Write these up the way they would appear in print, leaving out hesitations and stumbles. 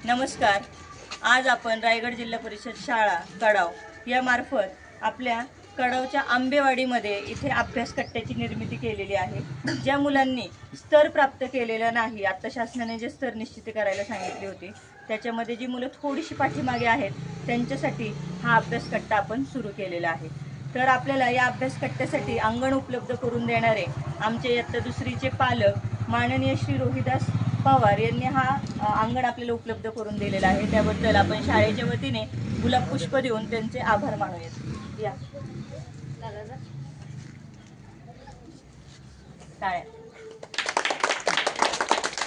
नमस्कार. आज आपण रायगड जिल्हा परिषद शाळा कडाव यामार्फत आपल्या कडावच्या आंबेवाडीमध्ये इथे अभ्यास कट्ट्याची निर्मिती केलेली आहे. ज्या मुलांनी स्तर प्राप्त केलेला नाही, आता शासनाने जे स्तर निश्चित करायला सांगितले होते त्याच्यामध्ये जी मुलं थोडीशी पाठीमागे आहेत त्यांच्यासाठी हा अभ्यास कट्टा आपण सुरू केलेला आहे. तर आपल्याला या अभ्यास कट्ट्यासाठी अंगण उपलब्ध करून देणारे आमचे इयत्ता दुसरीचे पालक माननीय श्री रोहिदास पवार यांनी हा अंगण आपल्याला उपलब्ध करून दिलेला आहे. त्याबद्दल आपण शाळेच्या वतीने गुलाब पुष्प देऊन त्यांचे आभार मानूयात. या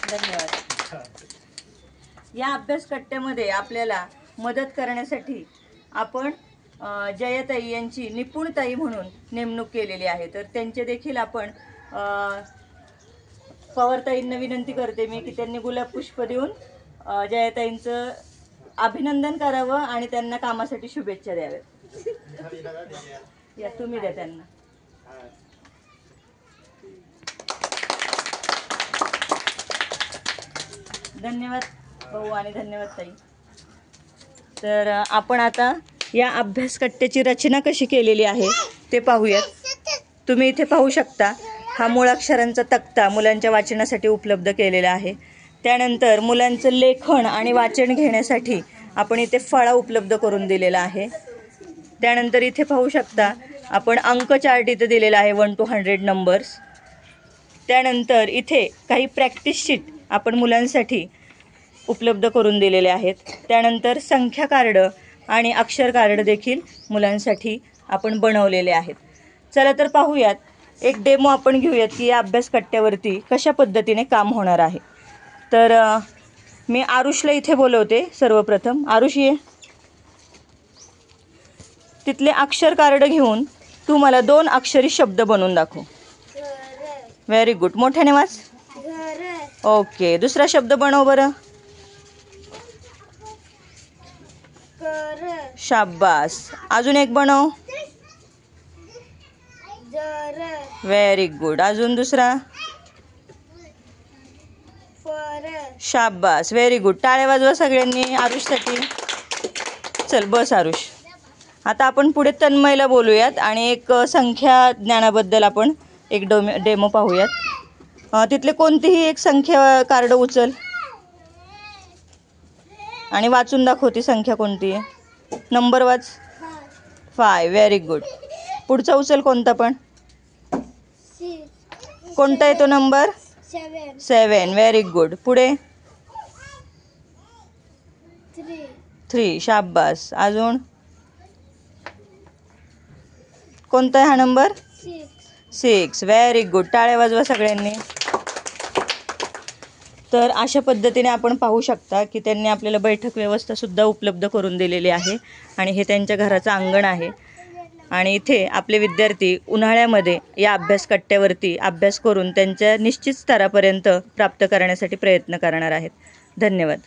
धन्यवाद. या अभ्यास कट्ट्यामध्ये आपल्याला मदत करण्यासाठी आपण जयताई यांची निपुणताई म्हणून नेमणूक केलेली आहे. तर त्यांचे देखील आपण पवारताईंना विनंती करते मी की त्यांनी गुलाब पुष्प देऊन जयताईंचं अभिनंदन करावं आणि त्यांना कामासाठी शुभेच्छा द्याव्यात. या तुम्ही द्या त्यांना. धन्यवाद भाऊ आणि धन्यवाद ताई. तर आपण आता या अभ्यास कट्ट्याची रचना कशी केलेली आहे ते पाहूयात. तुम्ही इथे पाहू शकता, हा मूळाक्षरांचा तक्ता मुलांच्या वाचनासाठी उपलब्ध केलेला आहे. त्यानंतर मुलांचं लेखन आणि वाचन घेण्यासाठी आपण इथे फळा उपलब्ध करून दिलेला आहे. त्यानंतर इथे पाहू शकता आपण अंक चार्ट इथे दिलेला आहे 1 to 100 नंबर्स. त्यानंतर इथे काही प्रॅक्टिस शीट आपण मुलांसाठी उपलब्ध करून दिलेले आहेत. त्यानंतर संख्या कार्ड आणि अक्षर कार्ड देखील मुलांसाठी आपण बनवलेले आहेत. चला तर पाहूयात, एक डेमो आपण घेऊयात की या अभ्यास कट्ट्यावरती कशा पद्धतीने काम होणार आहे. तर मी आरुषला इथे बोलवते. सर्वप्रथम आरुष ये. तिथले अक्षर कार्ड घेऊन तू मला 2 अक्षरी शब्द बनवून दाखव. Very good. मोठ्याने वाच. ओके. दुसरा शब्द बनव बरं. शाबास. अजून एक बनव. Very good. अजून दुसरा. शाबास. Very good. टाळ्या वाजवा सगळ्यांनी आरुषसाठी. चल बस आरुष. आता आपण पुढे तन्मयला बोलूयात आणि एक संख्या ज्ञानाबद्दल आपण एक डेमो पाहूयात. तिथले कोणतीही एक संख्या कार्ड उचल आणि वाचून दाखव ती संख्या कोणती आहे. नंबर वाच. 5. Very good. पुढचा उचल कोणता पण. कोणता आहे तो नंबर. 7. Very good. पुढे 3. शाबास. अजून कोणता आहे हा नंबर. 6. Very good. टाळ्या वाजवा सगळ्यांनी. तर अशा पद्धतीने आपण पाहू शकता की त्यांनी आपल्याला बैठक व्यवस्थासुद्धा उपलब्ध करून दिलेली आहे आणि हे त्यांच्या घराचं अंगण आहे. आणि इथे आपले विद्यार्थी उन्हाळ्यामध्ये या अभ्यास कट्ट्यावरती अभ्यास करून त्यांच्या निश्चित स्तरापर्यंत प्राप्त करण्यासाठी प्रयत्न करणार आहेत. धन्यवाद.